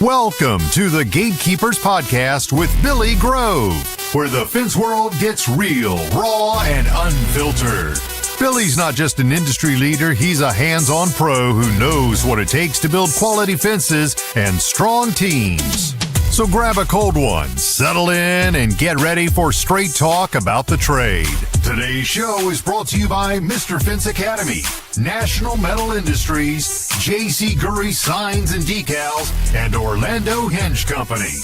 Welcome to the Gatekeepers Podcast with Billy Grove, where the fence world gets real, raw, and unfiltered. Billy's not just an industry leader, he's a hands-on pro who knows what it takes to build quality fences and strong teams. So grab a cold one, settle in, and get ready for straight talk about the trade. Today's show is brought to you by Mr. Fence Academy, National Metal Industries, J.C. Gury Signs and Decals, and Orlando Hinge Company.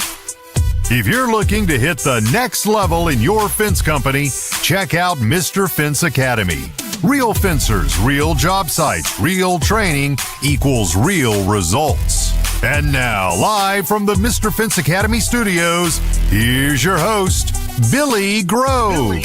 If you're looking to hit the next level in your fence company, check out Mr. Fence Academy. Real fencers, real job sites, real training equals real results. And now, live from the Mr. Fence Academy studios, here's your host, Billy Grove.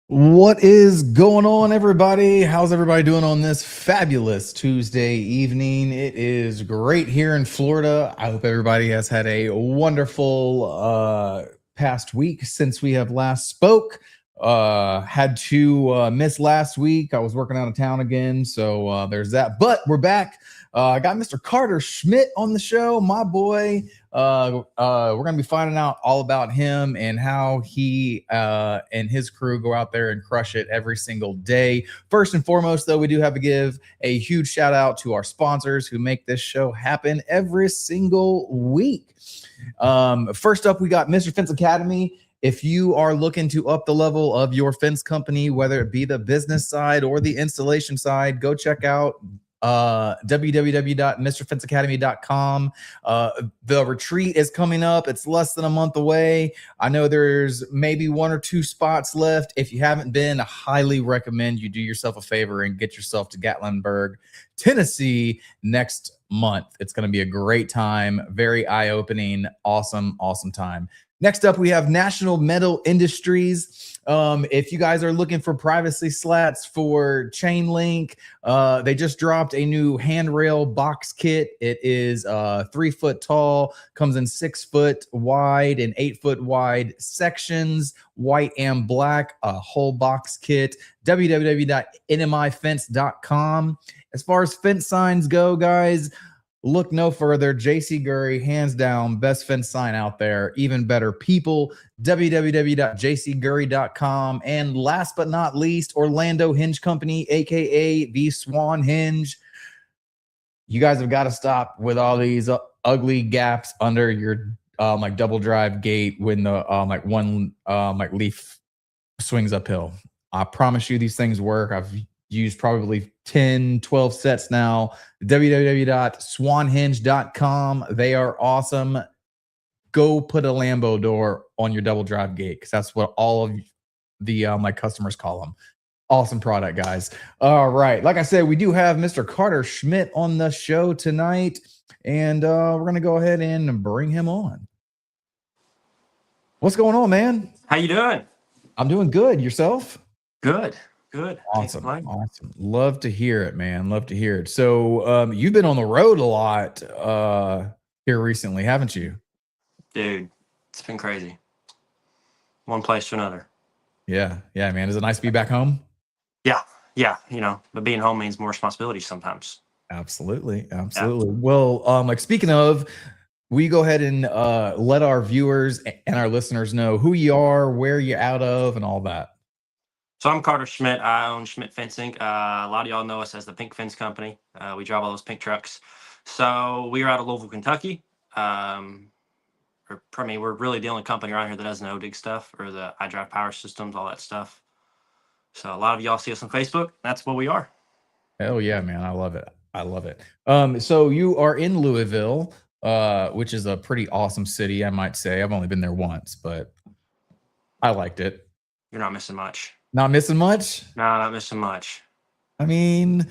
What is going on, everybody? How's everybody doing on this fabulous Tuesday evening? It is great here in Florida. I hope everybody has had a wonderful past week since we have last spoke. Had to miss last week. I was working out of town again, so there's that. But we're back. I got Mr. Carter Schmidt on the show, my boy. We're going to be finding out all about him and how he and his crew go out there and crush it every single day. First and foremost, though, we do have to give a huge shout out to our sponsors who make this show happen every single week. First up, we got Mr. Fence Academy. If you are looking to up the level of your fence company, whether it be the business side or the installation side, go check out www.mrfenceacademy.com. The retreat is coming up. It's less than a month away. I know there's maybe 1 or 2 spots left. If you haven't been, I highly recommend you do yourself a favor and get yourself to Gatlinburg, Tennessee next month. It's going to be a great time. Very eye-opening. Awesome time. Next up, we have National Metal Industries. If you guys are looking for privacy slats for chain link, they just dropped a new handrail box kit. It is 3 foot tall, comes in 6 foot wide and 8 foot wide sections, white and black, a whole box kit. www.nmifence.com. As far as fence signs go, guys, look no further. J.C. Gury, hands down, best fence sign out there. Even better people, www.jcgury.com. And last but not least, Orlando Hinge Company, a.k.a. the Swan Hinge. You guys have got to stop with all these ugly gaps under your like double drive gate when the one leaf swings uphill. I promise you these things work. I've used probably 10, 12 sets now. www.swanhinge.com. They are awesome. Go put a Lambo door on your double drive gate because that's what all of the my customers call them. Awesome product, guys. All right. Like I said, we do have Mr. Carter Schmidt on the show tonight, and we're going to go ahead and bring him on. What's going on, man? How you doing? I'm doing good. Yourself? Good. Awesome. Love to hear it, man. Love to hear it. So you've been on the road a lot here recently, haven't you? Dude, it's been crazy. One place to another. Yeah, man. Is it nice to be back home? Yeah. But being home means more responsibility sometimes. Absolutely. Yeah. Well, speaking of, will you go ahead and let our viewers and our listeners know who you are, where you're out of, and all that? So I'm Carter Schmidt. I own Schmidt Fencing. A lot of y'all know us as the Pink Fence Company. We drive all those pink trucks. So we are out of Louisville, Kentucky. We're really the only company around here that does the no-dig stuff or the iDrive power systems, all that stuff. So a lot of y'all see us on Facebook. That's what we are. Hell yeah, man. I love it. So you are in Louisville, which is a pretty awesome city, I might say. I've only been there once, but I liked it. You're not missing much. Not missing much? No, not missing much. I mean,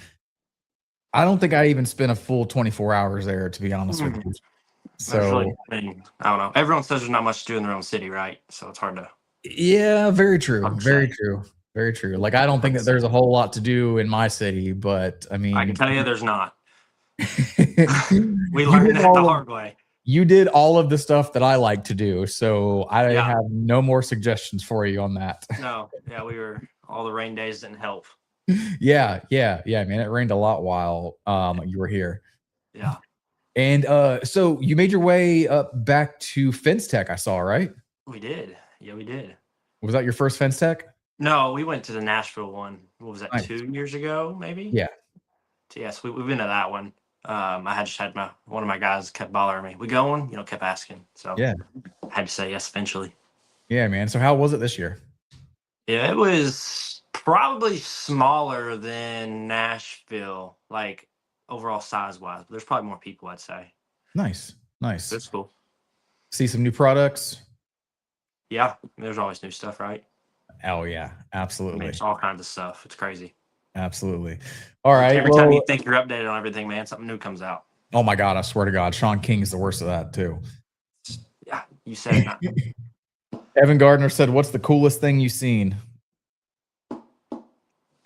I don't think I even spent a full 24 hours there, to be honest with you. So, I don't know. Everyone says there's not much to do in their own city, right? So it's hard to. Yeah, very true. Very true. Like, I don't think that there's a whole lot to do in my city, but I mean, I can tell you there's not. We learned that the hard way. You did all of the stuff that I like to do, so I have no more suggestions for you on that. No, yeah, we were all the rain days didn't help. Yeah, man. It rained a lot while you were here. Yeah. And so you made your way up back to Fence Tech, I saw, right? We did. Yeah, we did. Was that your first Fence Tech? No, we went to the Nashville one. What was that, Nice. 2 years ago, maybe? Yeah. So, yes, we've been to that one. I had one of my guys kept bothering me. We going? Kept asking. So Yeah. I had to say yes eventually. Yeah, man. So how was it this year? Yeah, it was probably smaller than Nashville, like overall size wise. But there's probably more people, I'd say. Nice. That's cool. See some new products? Yeah, there's always new stuff, right? Oh yeah, absolutely. It's all kinds of stuff. It's crazy. Absolutely. All right. Every time you think you're updated on everything, man, something new comes out. Oh my God, I swear to God, Sean King's the worst of that too. Yeah, you said not. Evan Gardner said, "What's the coolest thing you've seen?"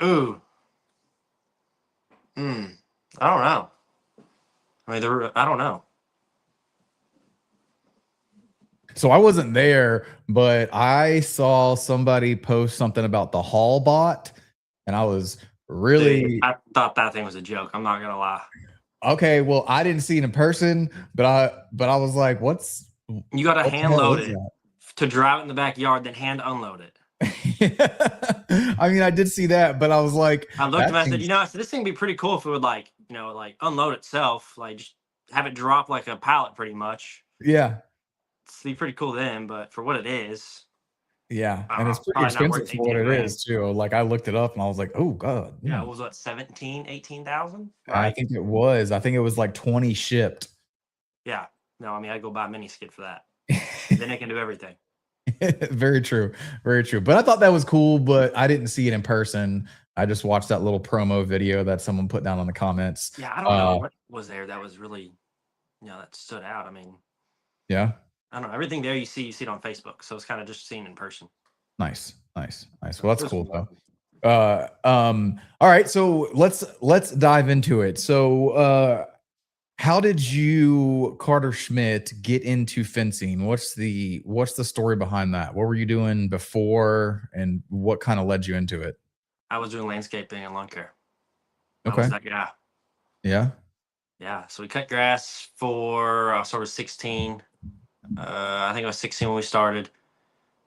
Ooh. I don't know. I mean, I don't know. So I wasn't there, but I saw somebody post something about the Hall bot, and I was really. Dude, I thought that thing was a joke. I'm not gonna lie. Okay, well, I didn't see it in person, but I was like, "What's?" You got to hand load it to drive it in the backyard, then hand unload it. I mean, I did see that, but I was like, I looked and I said, this thing would be pretty cool if it would like unload itself, like just have it drop like a pallet pretty much. Yeah. It'd be pretty cool then, but for what it is. Yeah. And it's pretty expensive for what it is too. Like I looked it up and I was like, oh God. Yeah, it was what, 18,000? Right? I think it was like 20 shipped. Yeah. No, I mean I'd go buy a mini skid for that. Then it can do everything. Very true. Very true. But I thought that was cool, but I didn't see it in person. I just watched that little promo video that someone put down in the comments. Yeah, I don't know what was there that was really, that stood out. I mean, yeah. I don't know. Everything there you see it on Facebook. So it's kind of just seen in person. Nice. Well, that's cool though. All right. So let's dive into it. So how did you, Carter Schmidt, get into fencing? What's the story behind that? What were you doing before, and what kind of led you into it? I was doing landscaping and lawn care. Okay. I was that guy. Yeah. Yeah. So we cut grass for sort of 16. I think I was 16 when we started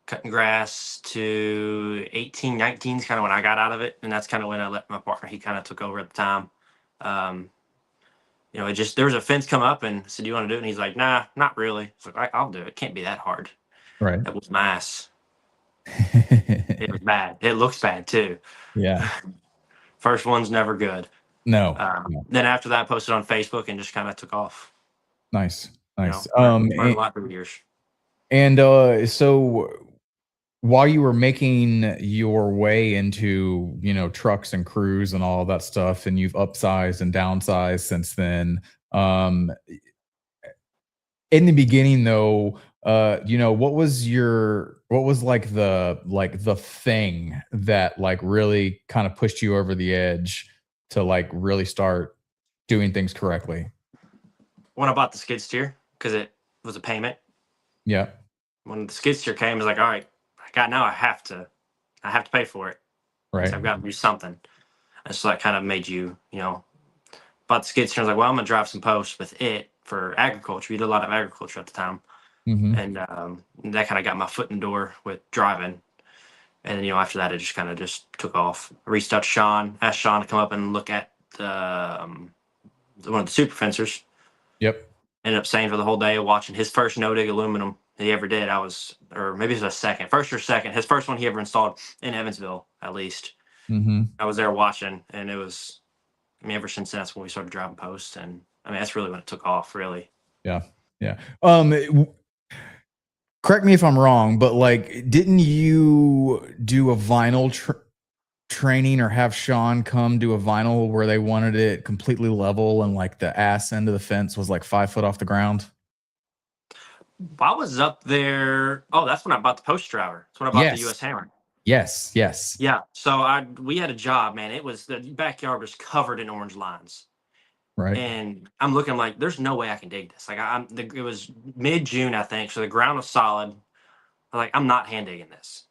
cutting grass to 18, 19 is kind of when I got out of it. And that's kind of when I let my partner, he kind of took over at the time. There was a fence come up and I said, "Do you want to do it?" And he's like, "Nah, not really." It's like, "I'll do it. It can't be that hard." Right. That was nice. It was bad. It looks bad too. Yeah. First one's never good. No. Then after that, I posted on Facebook and just kind of took off. Nice. Learned a lot for years. And so while you were making your way into, trucks and crews and all that stuff, and you've upsized and downsized since then, in the beginning though, what was like the thing that like really kind of pushed you over the edge to like really start doing things correctly? When I bought the skid steer, because it was a payment. Yeah. When the skid steer came, I was like, all right, I have to pay for it. Right. So I've got to do something. And so that kind of made you, bought the skid steer. I was like, well, I'm going to drive some posts with it for agriculture. We did a lot of agriculture at the time. Mm-hmm. And that kind of got my foot in the door with driving. And then, after that, it just kind of took off. I reached out to Sean, asked Sean to come up and look at one of the super fencers. Yep. Ended up staying for the whole day watching his first no-dig aluminum he ever did. Or maybe it was first or second. His first one he ever installed in Evansville, at least. Mm-hmm. I was there watching, and it was, ever since then, that's when we started driving posts. And, that's really when it took off, really. Yeah. Yeah. Correct me if I'm wrong, but like, didn't you do a vinyl training or have Sean come do a vinyl where they wanted it completely level and like the ass end of the fence was like 5 foot off the ground? I was up there. Oh, that's when I bought the post driver. That's when I bought the US Hammer. Yes. Yeah. So we had a job, man. It was, the backyard was covered in orange lines. Right. And I'm looking like, there's no way I can dig this. Like it was mid-June, I think. So the ground was solid. I'm like, I'm not hand digging this.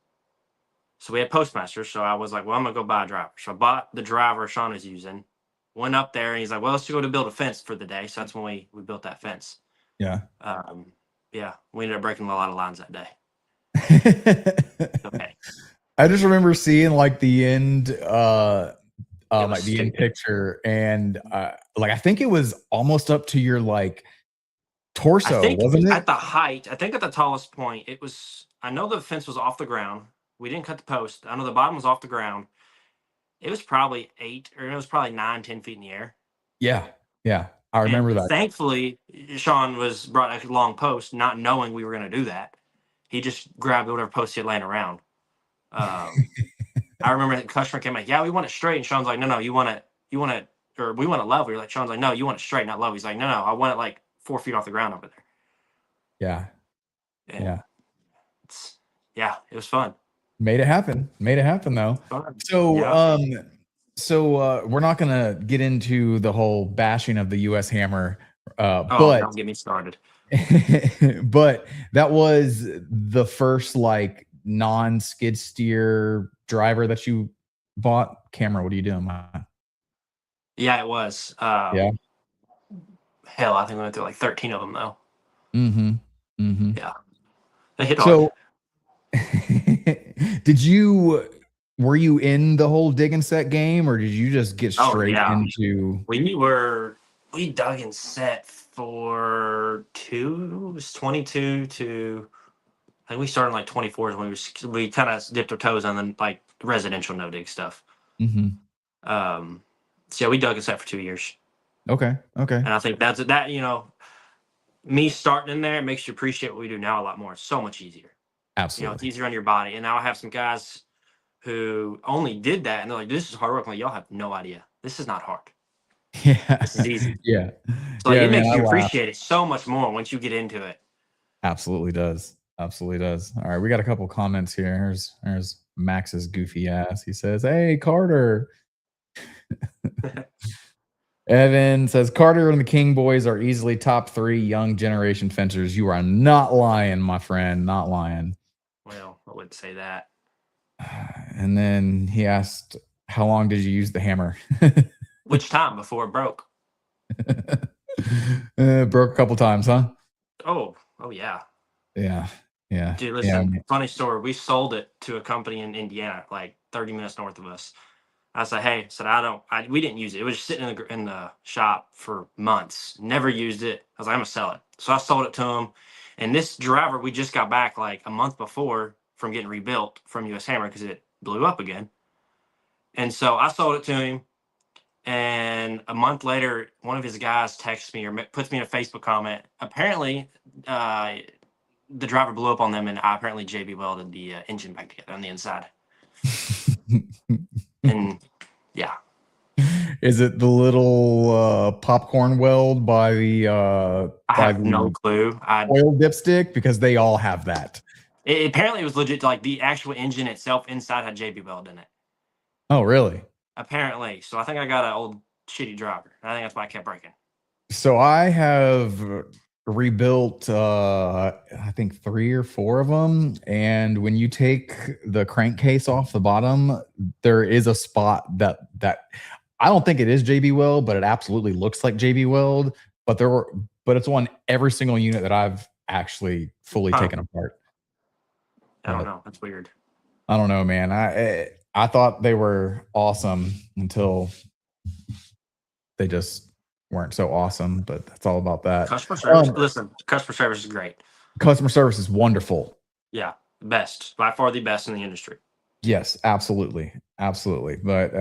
So we had postmasters. So I was like, well, I'm gonna go buy a driver. So I bought the driver Sean was using. Went up there and he's like, well, let's go to build a fence for the day. So that's when we built that fence. Yeah. Yeah, we ended up breaking a lot of lines that day. Okay. I just remember seeing like the end like the end stupid. picture, and like I think it was almost up to your like torso, I think wasn't at it? the height, I think at the tallest point, it was. I know the fence was off the ground. We didn't cut the post. I know the bottom was off the ground. It was probably 8, or it was probably 9, 10 feet in the air. Yeah, yeah, I And remember that. thankfully, Sean brought a long post, not knowing we were going to do that. He just grabbed whatever post he had laying around. I remember the customer came like, "Yeah, we want it straight," and Sean's like, "No, you want it, or we want it level." You're like, Sean's like, "No, you want it straight, not level." He's like, "No, I want it like 4 feet off the ground over there." Yeah, And yeah, it was fun. made it happen. Made it happen though. Fun. So, Yeah. we're not gonna get into the whole bashing of the U.S. Hammer, Oh, but don't get me started. but that was the first like non-skid steer driver that you bought. Camera, what are you doing? Yeah, it was. Yeah. Hell, I think we went through like 13 of them though. Mm-hmm. Mm-hmm. Yeah, they hit hard. So, were you in the whole dig and set game, or did you just get straight into? We dug and set for it was 22 to, I think we started in like 24 is when we kind of dipped our toes on the like residential no dig stuff. Mm-hmm. So yeah, we dug and set for 2 years. Okay. And I think that's that, me starting in there, it makes you appreciate what we do now a lot more. It's so much easier. Absolutely. It's easier on your body. And now I have some guys who only did that and they're like, "This is hard work." I'm like, y'all have no idea. This is not hard. Yeah. This is easy. Yeah. So like, yeah, it man, makes you I laugh. appreciate it so much more once you get into it. Absolutely does. Absolutely does. All right, we got a couple comments here. There's Max's goofy ass. He says, "Hey, Carter." Evan says, "Carter and the King Boys are easily top 3 young generation fencers." You are not lying, my friend. Not lying. Well, I wouldn't say that. And then he asked, "How long did you use the hammer?" Which time before it broke? Broke a couple times, huh? Oh yeah. Yeah. Yeah. Dude, listen, funny story. We sold it to a company in Indiana, like 30 minutes north of us. I said, "Hey," we didn't use it. It was just sitting in the shop for months. Never used it. I was like, "I'm gonna sell it." So I sold it to him. And this driver, we just got back like a month before from getting rebuilt from US Hammer because it blew up again. And so I sold it to him. And a month later, one of his guys texts me or puts me in a Facebook comment. Apparently, the driver blew up on them, and I apparently JB welded the engine back together on the inside. And yeah. Is it the little popcorn weld by the I have no clue. Oil dipstick? Because they all have that. Apparently, it was legit. Like the actual engine itself inside had JB weld in it. Oh, really? Apparently. So I think I got an old shitty driver. I think that's why I kept breaking. So I have rebuilt I think 3 or 4 of them, and when you take the crankcase off the bottom, there is a spot that I don't think it is JB Weld, but it absolutely looks like JB Weld. But it's on every single unit that I've actually fully taken apart. I don't know. That's weird. I don't know, man. I thought they were awesome until they just weren't so awesome, but that's all about that. Customer service. Listen, customer service is great. Customer service is wonderful. Yeah, the best. By far the best in the industry. Yes, absolutely. Absolutely. But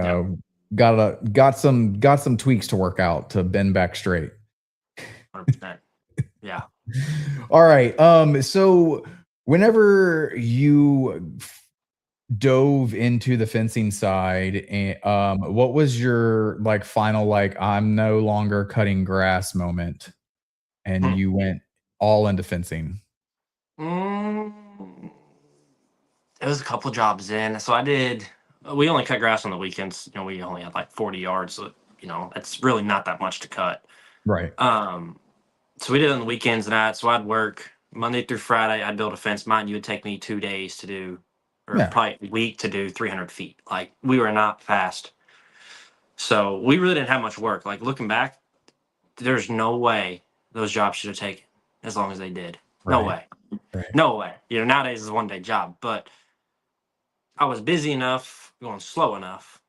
got some tweaks to work out to bend back straight. 100%. Yeah. All right. So whenever you dove into the fencing side, and what was your like final I'm no longer cutting grass moment, and you went all into fencing? It was a couple jobs in. So we only cut grass on the weekends. We only had like 40 yards. So, it's really not that much to cut. Right. So we did it on the weekends and that. So I'd work Monday through Friday. I'd build a fence. Mind you, it would take me 2 days to do or Yeah. probably a week to do 300 feet. Like, we were not fast. So we really didn't have much work. Like, looking back, there's no way those jobs should have taken as long as they did. No Right. way. Right. No way. Nowadays it's a 1 day job, but I was busy enough, going slow enough,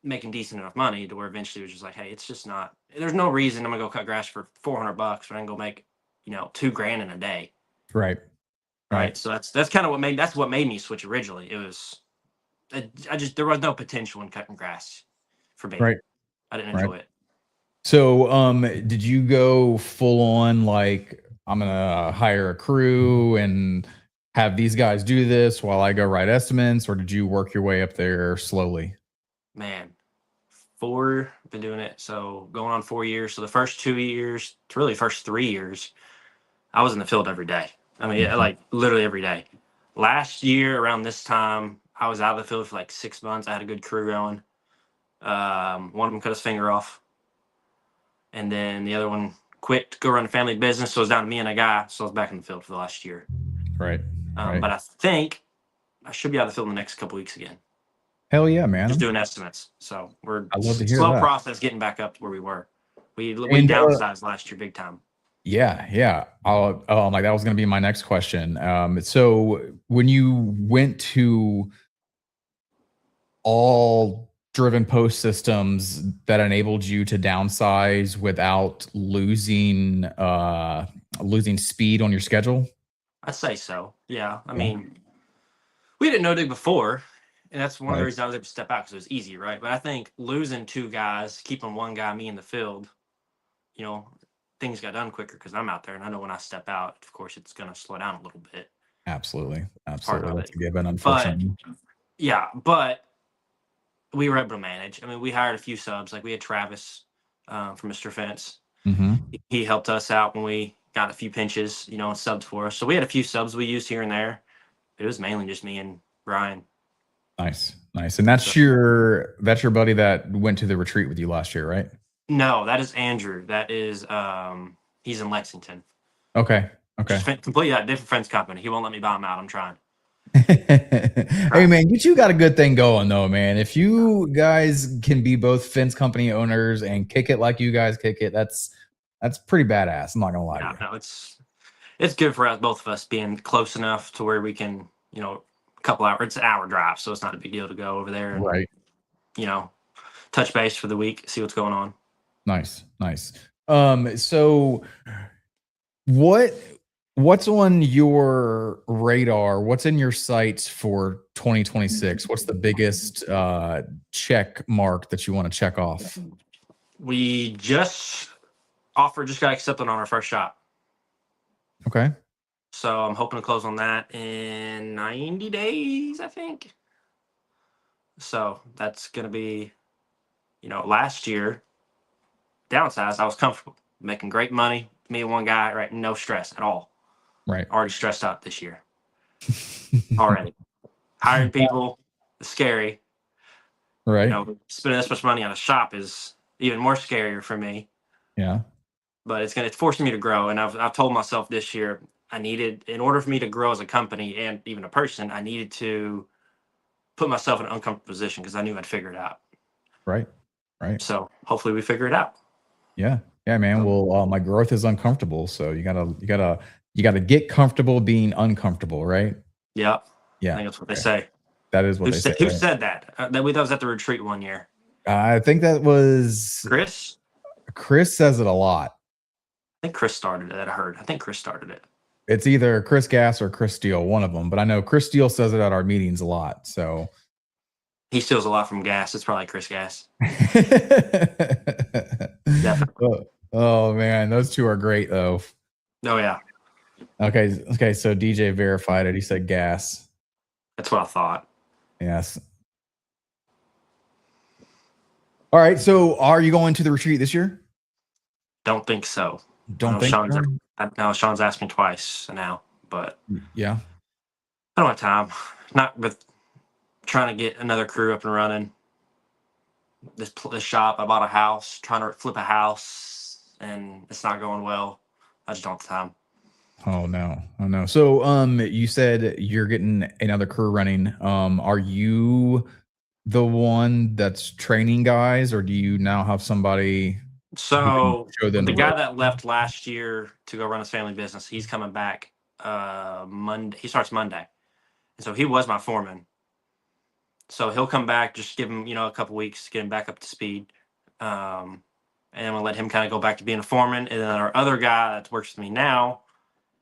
making decent enough money to where eventually it was just like, hey, it's just not. There's no reason I'm gonna go cut grass for $400 when I can go make $2,000 in a day, Right. right? Right. So that's kind of what made me switch originally. It was I just there was no potential in cutting grass for me. Right. I didn't Right. enjoy it. So, did you go full on like I'm gonna hire a crew and have these guys do this while I go write estimates, or did you work your way up there slowly? Man, been doing it, so going on 4 years. So the first 2 years, to really first 3 years, I was in the field every day. I mean, Mhm. like literally every day. Last year around this time, I was out of the field for like 6 months. I had a good crew going. One of them cut his finger off, and then the other one quit to go run a family business. So it was down to me and a guy. So I was back in the field for the last year. Right. Right. But I think I should be out of the field in the next couple weeks again, Hell yeah, just man. doing estimates. So we're I love to hear slow that. process getting back up to where we were. We And downsized last year big time. yeah, yeah. Like that was going to be my next question. So when you went to all driven post systems that enabled you to downsize without losing speed on your schedule. I'd say so. Yeah. I Yeah. mean, we didn't know Dig before, and that's one of the Right. reasons I was able to step out because it was easy, right? But I think losing two guys, keeping one guy, me in the field, you know, things got done quicker because I'm out there, and I know when I step out, of course, it's going to slow down a little bit. Absolutely. It's part Absolutely. of That's it. a given, But unfortunately. yeah, but we were able to manage. I mean, we hired a few subs. Like we had Travis from Mr. Fence. Hmm. He helped us out when we got a few pinches, and subbed for us. So we had a few subs we used here and there. It was mainly just me and Brian. Nice. Nice. And that's So your buddy that went to the retreat with you last year, right? no, that is Andrew. That is he's in Lexington. Okay. Okay. Just completely different fence company. He won't let me buy him out. I'm trying. Hey man, you two got a good thing going though, man. If you guys can be both fence company owners and kick it like you guys kick it, that's pretty badass. I'm not gonna lie to Yeah, you. no, it's good for us, both of us being close enough to where we can, a couple hours. It's an hour drive, so it's not a big deal to go over there and Right. you know touch base for the week, see what's going on. Nice. Nice. So what's on your radar? What's in your sights for 2026? What's the biggest check mark that you want to check off? We just got accepted on our first shop. Okay. So I'm hoping to close on that in 90 days, I think. So that's going to be, last year, downsized, I was comfortable, making great money. Me and one guy, right? No stress at all. Right. Already stressed out this year. Already. Hiring people is scary. Right. Spending this much money on a shop is even more scarier for me. Yeah. But it's forcing me to grow. And I've told myself this year, in order for me to grow as a company and even a person, I needed to put myself in an uncomfortable position because I knew I'd figure it out. Right. Right. So hopefully we figure it out. Yeah. Yeah, man. Well, my growth is uncomfortable. So you gotta get comfortable being uncomfortable, right? Yeah. Yeah. I think that's what they say. That is what Who they said, say. who Right? said that? That was at the retreat one year. I think that was Chris? Chris says it a lot. I think Chris started it. I think Chris started it. It's either Chris Gass or Chris Steele, one of them. But I know Chris Steele says it at our meetings a lot. So He steals a lot from Gas. It's probably Chris Gas. Definitely. Oh man, those two are great though. Oh yeah. Okay. So DJ verified it. He said Gas. That's what I thought. Yes. All right. So are you going to the retreat this year? Don't think so. Don't think so? No, Sean's asked me twice now, but Yeah. I don't have time. Not with trying to get another crew up and running. This shop, I bought a house, trying to flip a house, and it's not going well. I just don't have time. Oh no. Oh no. So you said you're getting another crew running. Are you the one that's training guys, or do you now have somebody who can So show them the the guy rope? that left last year to go run his family business, he's coming back Monday. He starts Monday. And so he was my foreman. So he'll come back, just give him, a couple weeks to get him back up to speed. And I'm gonna let him kind of go back to being a foreman. And then our other guy that works with me now,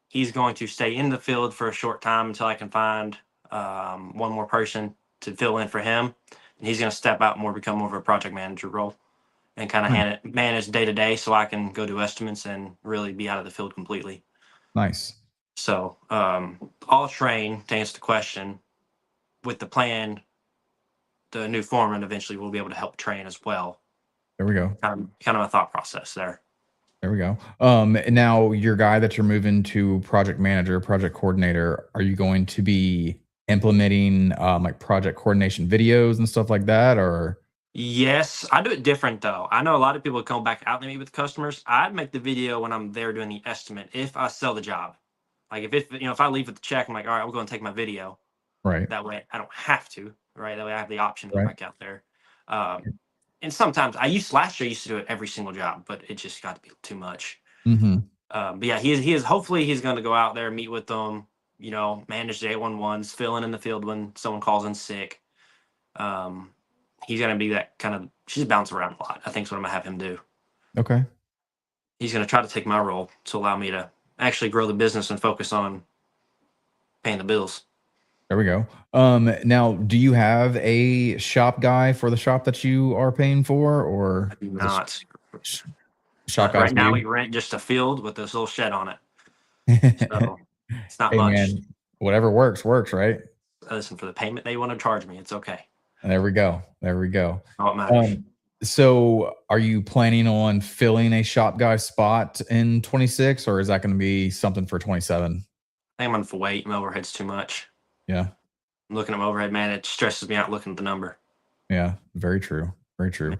he's going to stay in the field for a short time until I can find one more person to fill in for him. And he's going to step out more, become more of a project manager role, and kind of manage day to day, so I can go do estimates and really be out of the field completely. Nice. So I'll train, to answer the question, with the plan. The new foreman eventually will be able to help train as well. There we go. Kind of a thought process there. There we go. Now your guy that you're moving to project manager, project coordinator, are you going to be implementing like project coordination videos and stuff like that, or? Yes, I do it different though. I know a lot of people come back out to meet with customers. I'd make the video when I'm there doing the estimate if I sell the job. Like if I leave with the check, I'm like, all right, I'm going to take my video. Right. That way I don't have to, right? That way I have the option to go Right. back out there. And sometimes last year I used to do it every single job, but it just got to be too much. Mm-hmm. But yeah, he is hopefully he's going to go out there, meet with them, manage the 811s, fill in the field when someone calls in sick. He's going to be that kind of, she's bounce around a lot. I think is what I'm going to have him do. Okay. He's going to try to take my role to allow me to actually grow the business and focus on paying the bills. There we go. Now, do you have a shop guy for the shop that you are paying for, or I do not. Shop guys? Right now we rent just a field with this little shed on it. So it's not hey, much. man, whatever works, right? Listen, for the payment they want to charge me, it's okay. There we go. There we go. Oh, it matters. So are you planning on filling a shop guy spot in 26, or is that going to be something for 27? I think I'm on for weight. My overhead's too much. Yeah. I'm looking at my overhead, man. It stresses me out looking at the number. Yeah. Very true. Very true.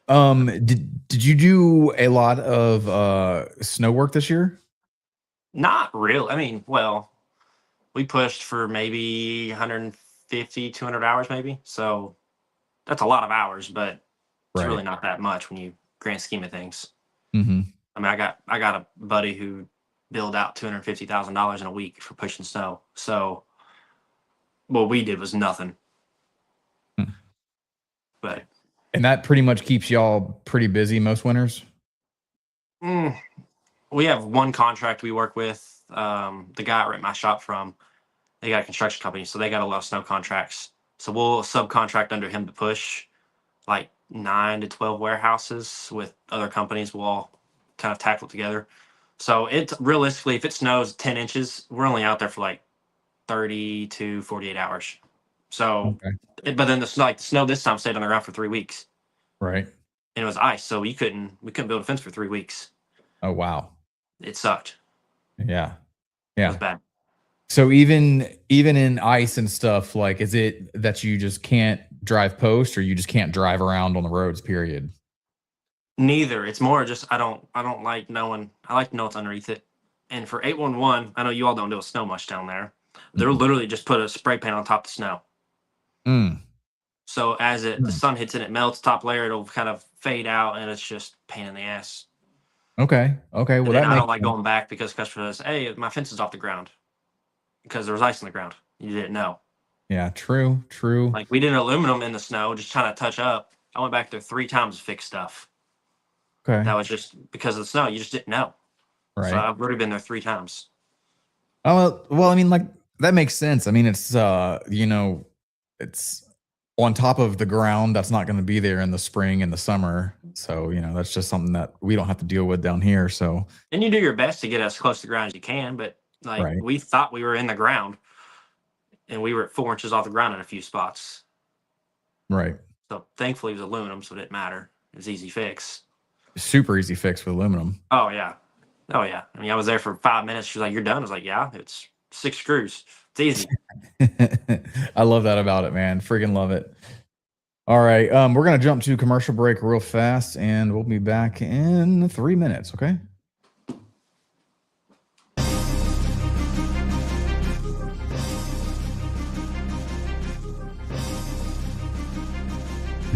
Did you do a lot of snow work this year? Not real. I mean, well, we pushed for maybe 150, 200 hours maybe. So that's a lot of hours, but it's really not that much when you grand scheme of things. Mm-hmm. I mean, I got a buddy who billed out $250,000 in a week for pushing snow. So what we did was nothing. But and that pretty much keeps y'all pretty busy most winters. We have one contract we work with. The guy I rent my shop from, they got a construction company, so they got a lot of snow contracts. So we'll subcontract under him to push like 9 to 12 warehouses with other companies. We'll all kind of tackle it together. So it's realistically, if it snows 10 inches, we're only out there for like 30 to 48 hours. So, but then the snow this time stayed on the ground for 3 weeks. Right. And it was ice, so we couldn't build a fence for 3 weeks. Oh wow. It sucked. Yeah. It was bad. So even in ice and stuff, like, is it that you just can't drive post, or you just can't drive around on the roads, period? Neither. It's more just I don't like knowing. I like to know what's underneath it. And for 811, I know you all don't do snow much down there. They're literally just put a spray paint on top of the snow. So as the sun hits and it melts top layer, it'll kind of fade out, and it's just pain in the ass. Okay. Well, I don't like going back because customer says, "Hey, my fence is off the ground because there was ice on the ground. You didn't know." Yeah, true. Like we did aluminum in the snow, just trying to touch up. I went back there 3 times to fix stuff. Okay. That was just because of the snow. You just didn't know. Right. So I've already been there 3 times. Oh, well, I mean, like, that makes sense. I mean, it's it's on top of the ground. That's not going to be there in the spring and the summer. So, that's just something that we don't have to deal with down here. So, and you do your best to get as close to the ground as you can, but we thought we were in the ground, and we were at 4 inches off the ground in a few spots. Right. So thankfully it was aluminum, so it didn't matter. It was easy fix. Super easy fix with aluminum. Oh yeah. I mean, I was there for 5 minutes. She was like, "You're done." I was like, "Yeah, it's 6 screws. It's easy." I love that about it, man. Freaking love it. All right. We're going to jump to commercial break real fast, and we'll be back in 3 minutes. Okay.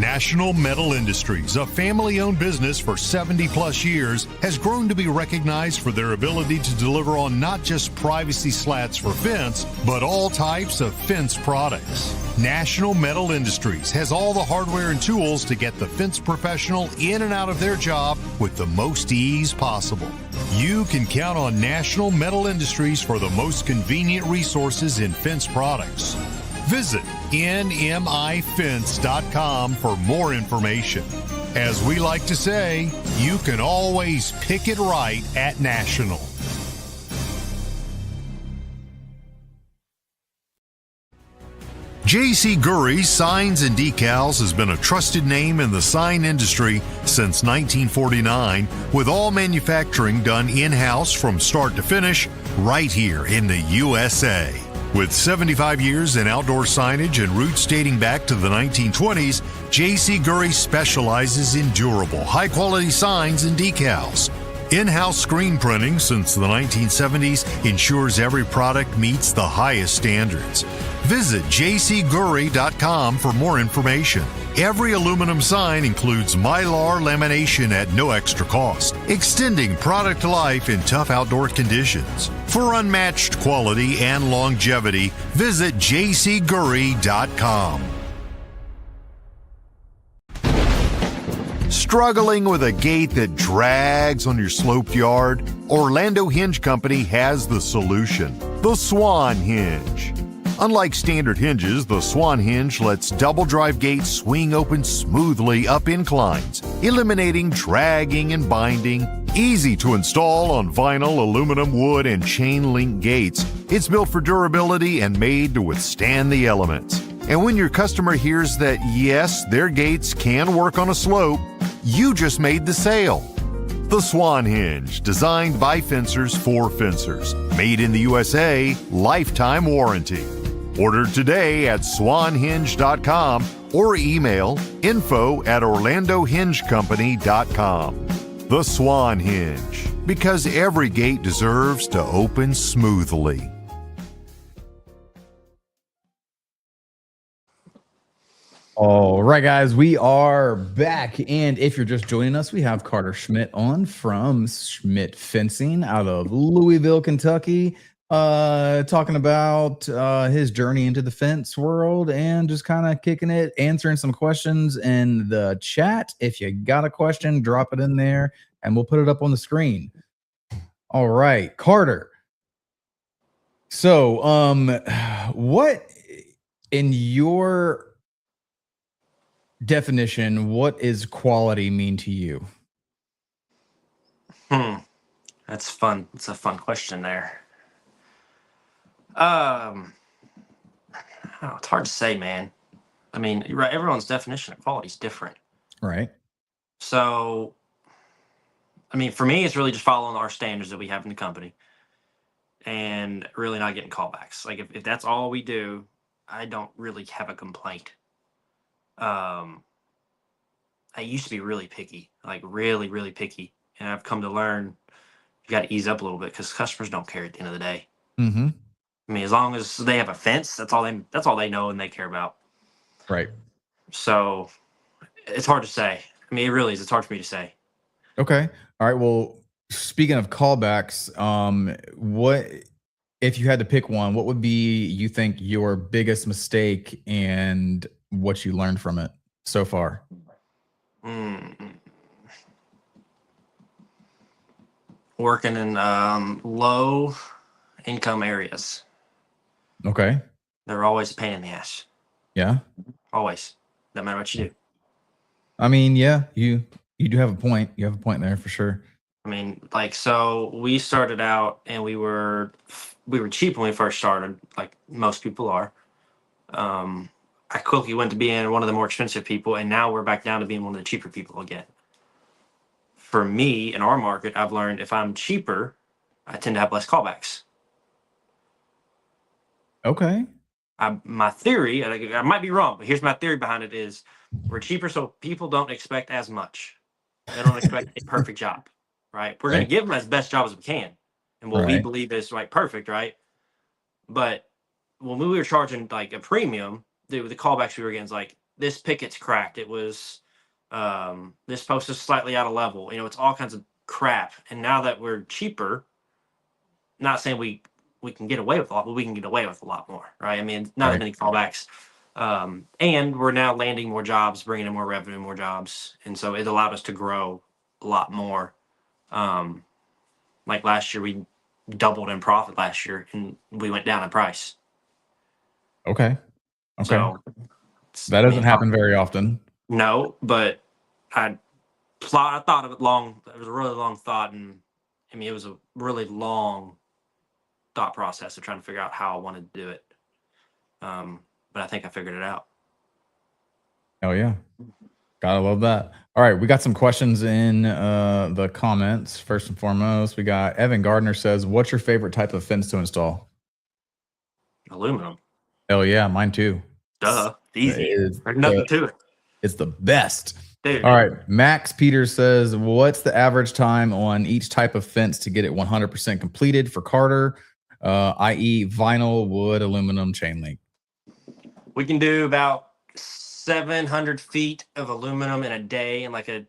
National Metal Industries, a family-owned business for 70-plus years, has grown to be recognized for their ability to deliver on not just privacy slats for fence, but all types of fence products. National Metal Industries has all the hardware and tools to get the fence professional in and out of their job with the most ease possible. You can count on National Metal Industries for the most convenient resources in fence products. Visit nmifence.com for more information. As we like to say, you can always pick it right at National. J.C. Gury Signs and Decals has been a trusted name in the sign industry since 1949, with all manufacturing done in-house from start to finish right here in the USA. With 75 years in outdoor signage and roots dating back to the 1920s, J.C. Gury specializes in durable, high-quality signs and decals. In-house screen printing since the 1970s ensures every product meets the highest standards. Visit jcgury.com for more information. Every aluminum sign includes Mylar lamination at no extra cost, extending product life in tough outdoor conditions. For unmatched quality and longevity, visit jcgury.com. Struggling with a gate that drags on your sloped yard? Orlando Hinge Company has the solution, the Swan Hinge. Unlike standard hinges, the Swan Hinge lets double drive gates swing open smoothly up inclines, eliminating dragging and binding. Easy to install on vinyl, aluminum, wood, and chain link gates. It's built for durability and made to withstand the elements. And when your customer hears that, yes, their gates can work on a slope, you just made the sale. The Swan Hinge, designed by fencers for fencers. Made in the USA, lifetime warranty. Order today at swanhinge.com or email info@orlandohingecompany.com. The Swan Hinge, because every gate deserves to open smoothly. All right, guys, we are back. And if you're just joining us, we have Carter Schmidt on from Schmidt Fencing out of Louisville, Kentucky, talking about his journey into the fence world and just kind of kicking it, answering some questions in the chat. If you got a question, drop it in there and we'll put it up on the screen. All right, Carter. So, what in your definition, what is quality mean to you? That's fun. It's a fun question there. It's hard to say, man. I mean, you're right, everyone's definition of quality is different. Right. So, I mean, for me, it's really just following our standards that we have in the company and really not getting callbacks. Like, if that's all we do, I don't really have a complaint. I used to be really picky, like really, really picky. And I've come to learn you got to ease up a little bit because customers don't care at the end of the day. Mm-hmm. I mean, as long as they have a fence, that's all they know and they care about. Right. So it's hard to say. I mean, it really is. It's hard for me to say. Okay. All right. Well, speaking of callbacks, what if you had to pick one, what would be, you think, your biggest mistake and what you learned from it so far? Working in low income areas. Okay. They're always a pain in the ass. Yeah. Always. No matter what you do. I mean, yeah, you do have a point. You have a point there for sure. I mean, like, so we started out and we were cheap when we first started, like most people are. I quickly went to being one of the more expensive people, and now we're back down to being one of the cheaper people again. For me, in our market, I've learned if I'm cheaper, I tend to have less callbacks. Okay. My theory, I might be wrong, but here's my theory behind it is we're cheaper so people don't expect as much. They don't expect a perfect job, right? We're going to give them as best job as we can and what we believe is like perfect, right? But when we were charging like a premium, the callbacks we were getting is like this picket's cracked. It was this post is slightly out of level. It's all kinds of crap. And now that we're cheaper, not saying we can get away with a lot, but we can get away with a lot more, right? I mean, not as many callbacks. And we're now landing more jobs, bringing in more revenue, more jobs. And so it allowed us to grow a lot more. Like last year, we doubled in profit last year, and we went down in price. Okay. So that doesn't happen very often. No, but I thought of it long. It was a really long thought, and I mean, it was a really long thought process of trying to figure out how I wanted to do it. But I think I figured it out. Oh yeah. Gotta love that. All right, we got some questions in the comments. First and foremost, we got Evan Gardner says, "What's your favorite type of fence to install?" Aluminum. Hell yeah, mine too. Duh, easy. There's nothing to it. It's the best. Dude. All right, Max Peters says, "What's the average time on each type of fence to get it 100% completed for Carter, i.e., vinyl, wood, aluminum, chain link?" We can do about 700 feet of aluminum in a day, and like a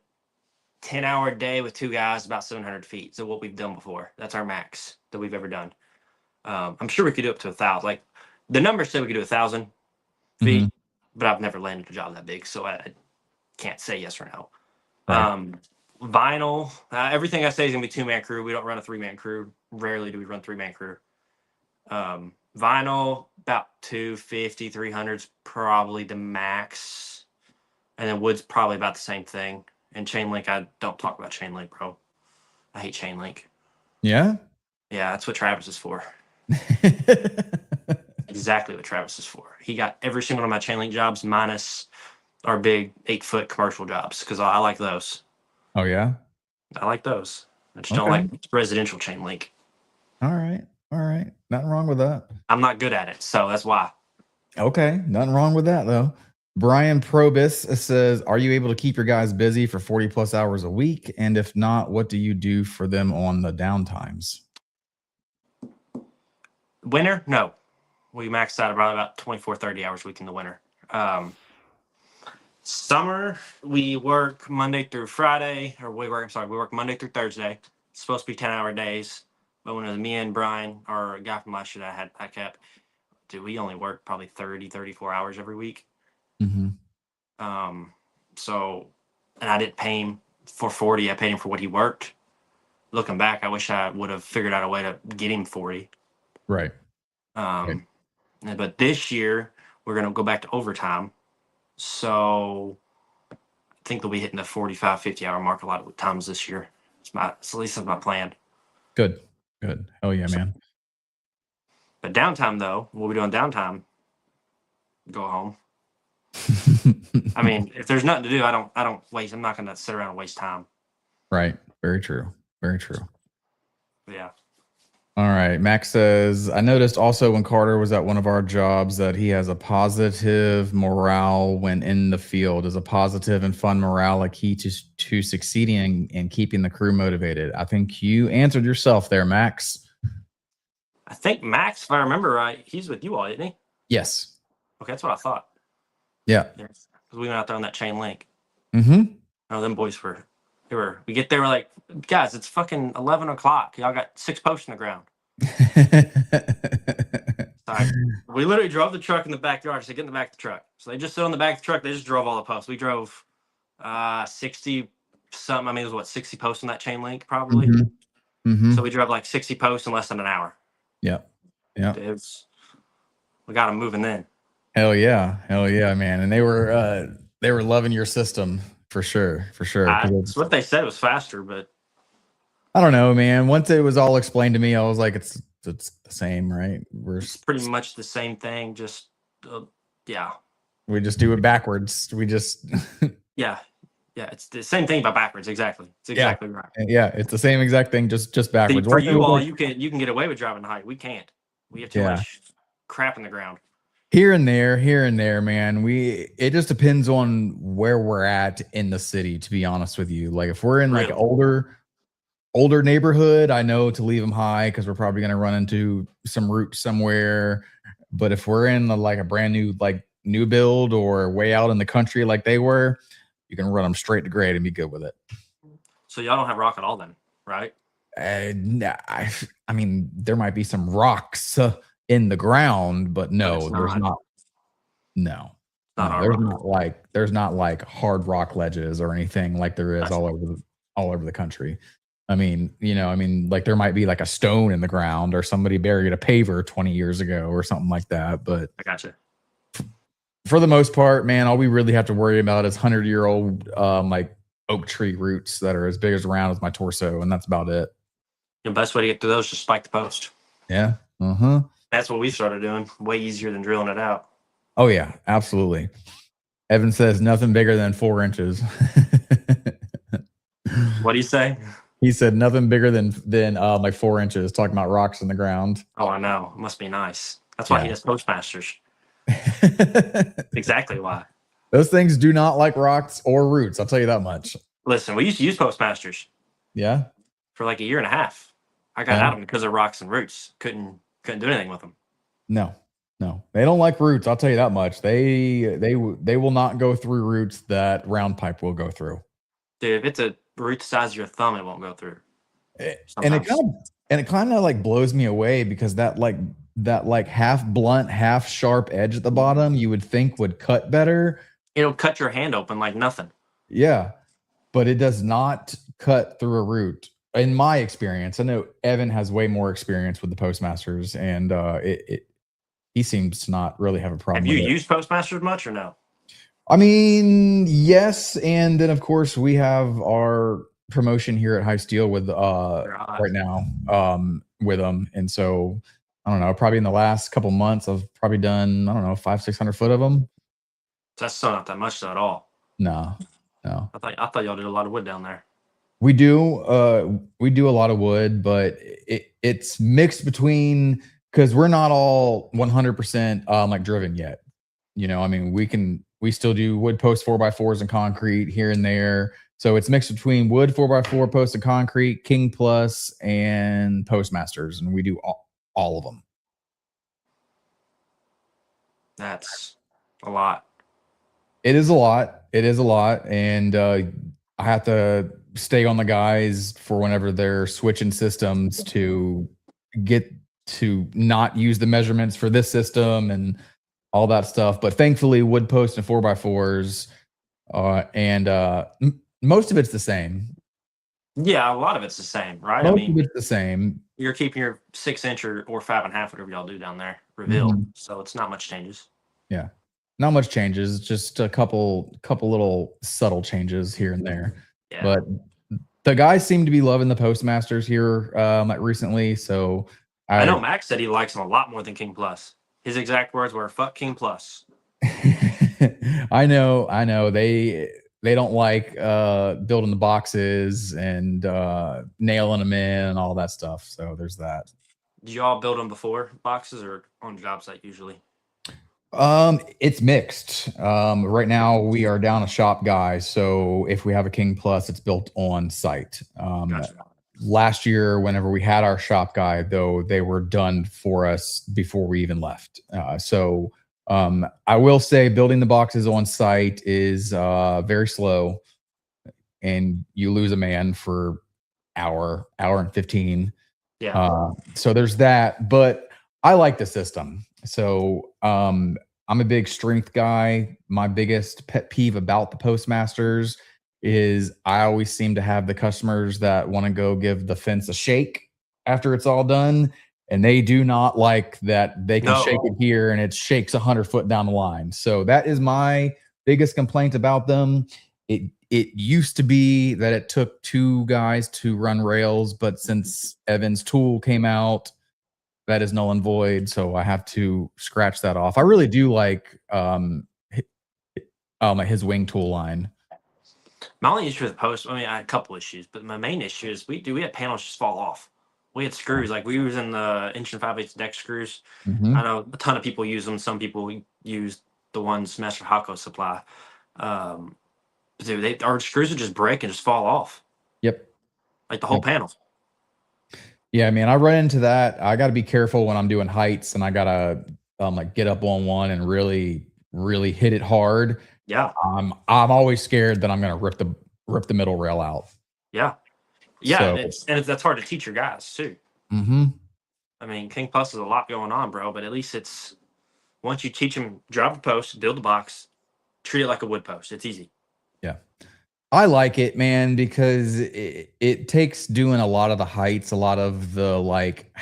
10-hour day with 2 guys, about 700 feet. So what we've done before, that's our max that we've ever done. I'm sure we could do up to 1,000. Like the numbers say we could do 1,000 feet, but I've never landed a job that big, so I can't say yes or no. Right. Vinyl, everything I say is gonna be 2-man crew. We don't run a 3-man crew. Rarely do we run 3-man crew. Vinyl, about 250, 300 is probably the max. And then wood's probably about the same thing. And chain link, I don't talk about chain link, bro. I hate chain link. Yeah? Yeah, that's what Travis is for. Exactly what Travis is for. He got every single one of my chain link jobs minus our big 8-foot commercial jobs because I like those. Oh, yeah? I like those. I just don't like residential chain link. All right. All right. Nothing wrong with that. I'm not good at it, so that's why. Okay. Nothing wrong with that, though. Brian Probus says, "Are you able to keep your guys busy for 40 plus hours a week? And if not, what do you do for them on the downtimes?" Winter? No. We maxed out about 24, 30 hours a week in the winter. Summer, we work Monday through Friday, or we work Monday through Thursday. It's supposed to be 10-hour days. But when it was me and Brian, our guy from last year that I kept, we only work probably 30, 34 hours every week. So, and I didn't pay him for 40. I paid him for what he worked. Looking back, I wish I would have figured out a way to get him 40. Right. But this year, we're going to go back to overtime. So I think they'll be hitting the 45, 50-hour mark a lot of times this year. At least that's my plan. Good. Hell yeah, man. But downtime, though, what we do on downtime, go home. I mean, if there's nothing to do, I don't waste. I'm not going to sit around and waste time. Right. Very true. Yeah. All right. Max says, "I noticed also when Carter was at one of our jobs that he has a positive morale when in the field. Is a positive and fun morale a key to succeeding and keeping the crew motivated?" I think you answered yourself there, Max. I think Max, if I remember right, he's with you all, isn't he? Yes. Okay, that's what I thought. Yeah. Because we went out there on that chain link. Oh, them boys we get there, we're like, guys, it's fucking 11 o'clock. Y'all got 6 posts in the ground. We literally drove the truck in the backyard. So get in the back of the truck. So they just sit on the back of the truck. They just drove all the posts. We drove 60 something. I mean, it was 60 posts on that chain link probably. So we drove like 60 posts in less than an hour. Yeah. We got them moving then. Hell yeah, man. And they were loving your system for sure. That's what they said was faster, but I don't know, man. Once it was all explained to me, I was like, it's the same, right? It's pretty much the same thing. Just we just do it backwards. We just yeah, it's the same thing but backwards. Exactly. It's exactly right. Yeah, it's the same exact thing, just backwards. For you all, you can get away with driving height. We can't. We have too much crap in the ground. Here and there, man. It just depends on where we're at in the city, to be honest with you. Like if we're in like older neighborhood, I know to leave them high because we're probably going to run into some roots somewhere. But if we're in like a brand new like new build or way out in the country like they were, you can run them straight to grade and be good with it. So y'all don't have rock at all then, right? Nah, I mean, there might be some rocks in the ground, but no, there's not. No, there's not like hard rock ledges or anything like there is all over the country. I mean, like there might be like a stone in the ground or somebody buried a paver 20 years ago or something like that. But I gotcha. For the most part, man, all we really have to worry about is 100-year-old like oak tree roots that are as big as around as my torso, and that's about it. The best way to get to those is just spike the post. Yeah. That's what we started doing. Way easier than drilling it out. Oh yeah, absolutely. Evan says nothing bigger than 4 inches. What do you say? He said nothing bigger than like 4 inches, talking about rocks in the ground. Oh, I know. It must be nice. That's why he does Postmasters. Exactly why. Those things do not like rocks or roots. I'll tell you that much. Listen, we used to use Postmasters. Yeah. For like a year and a half. I got out of them because of rocks and roots. Couldn't do anything with them. No, they don't like roots. I'll tell you that much. They will not go through roots that round pipe will go through. Dude, if it's a root the size of your thumb, it won't go through. And it kind of like blows me away because that half blunt, half sharp edge at the bottom, you would think would cut better. It'll cut your hand open like nothing. Yeah, but it does not cut through a root. In my experience, I know Evan has way more experience with the Postmasters, and he seems to not really have a problem. Have you used Postmasters much or no? I mean, yes, and then of course we have our promotion here at High Steel with right now with them, and so I don't know. Probably in the last couple months, I've probably done 500-600 foot of them. That's still not that much though, at all. No. I thought y'all did a lot of wood down there. We do a lot of wood, but it's mixed between, because we're not all 100% like driven yet. I mean, we still do wood post 4x4s and concrete here and there. So it's mixed between wood 4x4 post and concrete, King Plus, and Postmasters, and we do all of them. That's a lot. It is a lot, and I have to stay on the guys for whenever they're switching systems to get to not use the measurements for this system and all that stuff. But thankfully, wood post and 4x4s, and most of it's the same. Yeah, a lot of it's the same, right? Most of it's the same. You're keeping your 6 inch or 5.5, whatever y'all do down there, revealed. So it's not much changes. Yeah, not much changes. Just a couple little subtle changes here and there. Yeah. But the guys seem to be loving the Postmasters here like recently. So I know Max said he likes them a lot more than King Plus. His exact words were "fuck King Plus." I know. They don't like building the boxes and nailing them in and all that stuff. So there's that. Do y'all build them before boxes or on job site usually? It's mixed. Right now we are down a shop guy. So if we have a King Plus, it's built on site. Gotcha. Last year, whenever we had our shop guy, though, they were done for us before we even left. So I will say building the boxes on site is very slow, and you lose a man for hour and 15. Yeah. So there's that, but I like the system. So I'm a big strength guy. My biggest pet peeve about the Postmasters is I always seem to have the customers that want to go give the fence a shake after it's all done. And they do not like that they can shake it here and it shakes 100 foot down the line. So that is my biggest complaint about them. It used to be that it took 2 guys to run rails, but since Evan's tool came out, that is null and void. So I have to scratch that off. I really do like his wing tool line. My only issue with the post, I had a couple issues, but my main issue is we had panels just fall off. We had screws, like we were using the 1 5/8 deck screws. Mm-hmm. I know a ton of people use them. Some people use the ones Master Hako supply. But dude, our screws would just break and just fall off. Yep. Like the whole panel. Yeah, man, I run into that. I got to be careful when I'm doing heights, and I got to like get up on one and really really hit it hard. Yeah. I'm always scared that I'm going to rip the middle rail out. Yeah. Yeah. That's hard to teach your guys too. Mm-hmm. I mean, King Plus is a lot going on, bro, but at least it's once you teach them, drive a post, build a box, treat it like a wood post. It's easy. Yeah. I like it, man, because it takes doing a lot of the heights, a lot of the like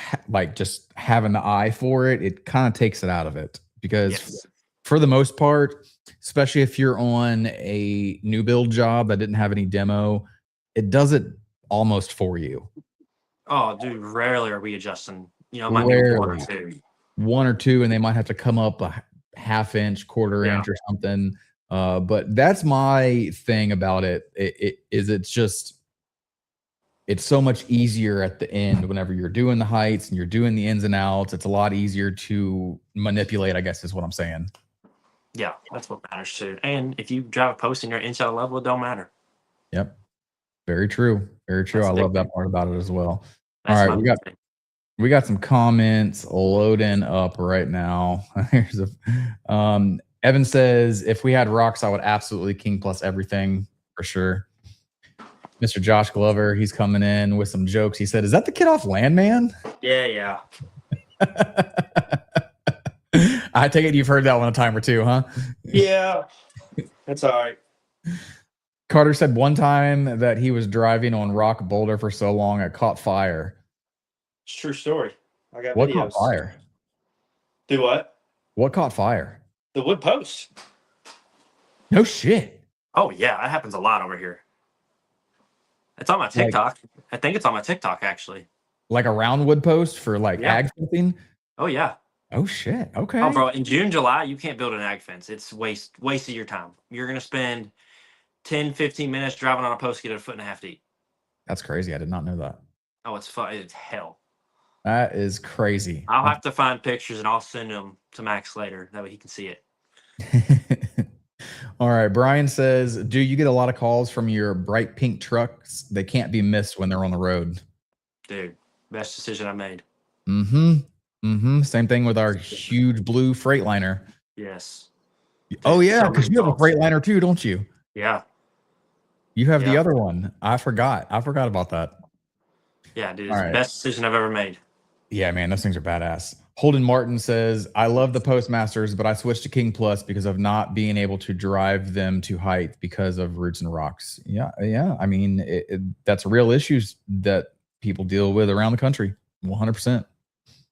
just having the eye for it. It kind of takes it out of it because for the most part, especially if you're on a new build job that didn't have any demo, it does it almost for you. Oh, dude, rarely are we adjusting. It might be one or two, and they might have to come up a half inch, quarter inch or something. But that's my thing about it. It's so much easier at the end whenever you're doing the heights and you're doing the ins and outs. It's a lot easier to manipulate, I guess is what I'm saying. Yeah, that's what matters too. And if you drive a post and you're inside a level, it don't matter. Yep. Very true. Very true. That's I love that part about it as well. That's all right, we got some comments loading up right now. Here's Evan says, if we had rocks, I would absolutely King Plus everything for sure. Mr. Josh Glover, he's coming in with some jokes. He said, is that the kid off Landman? Yeah. I take it you've heard that one a time or two, huh? Yeah. That's all right. Carter said one time that he was driving on rock boulder for so long it caught fire. It's a true story. I got what videos. Caught fire? Do what? What caught fire? The wood post. No shit. Oh yeah, that happens a lot over here. It's on my TikTok. I think it's on my TikTok actually. Like a round wood post for ag fencing? Oh yeah. Oh shit. Okay. Oh bro, in June, July, you can't build an ag fence. It's waste of your time. You're gonna spend 10, 15 minutes driving on a post, get it 1.5 feet deep. That's crazy. I did not know that. Oh, it's fun. It's hell. That is crazy. I'll have to find pictures and I'll send them to Max later. That way he can see it. All right. Brian says, do you get a lot of calls from your bright pink trucks? They can't be missed when they're on the road. Dude, best decision I made. Same thing with our huge blue Freightliner. Yes. Oh yeah, because you have a Freightliner too, don't you? Yeah. You have the other one. I forgot about that. Yeah, dude. It's the best decision I've ever made. Yeah, man, those things are badass. Holden Martin says, I love the Postmasters, but I switched to King Plus because of not being able to drive them to height because of roots and rocks. Yeah. I mean, that's real issues that people deal with around the country. 100%.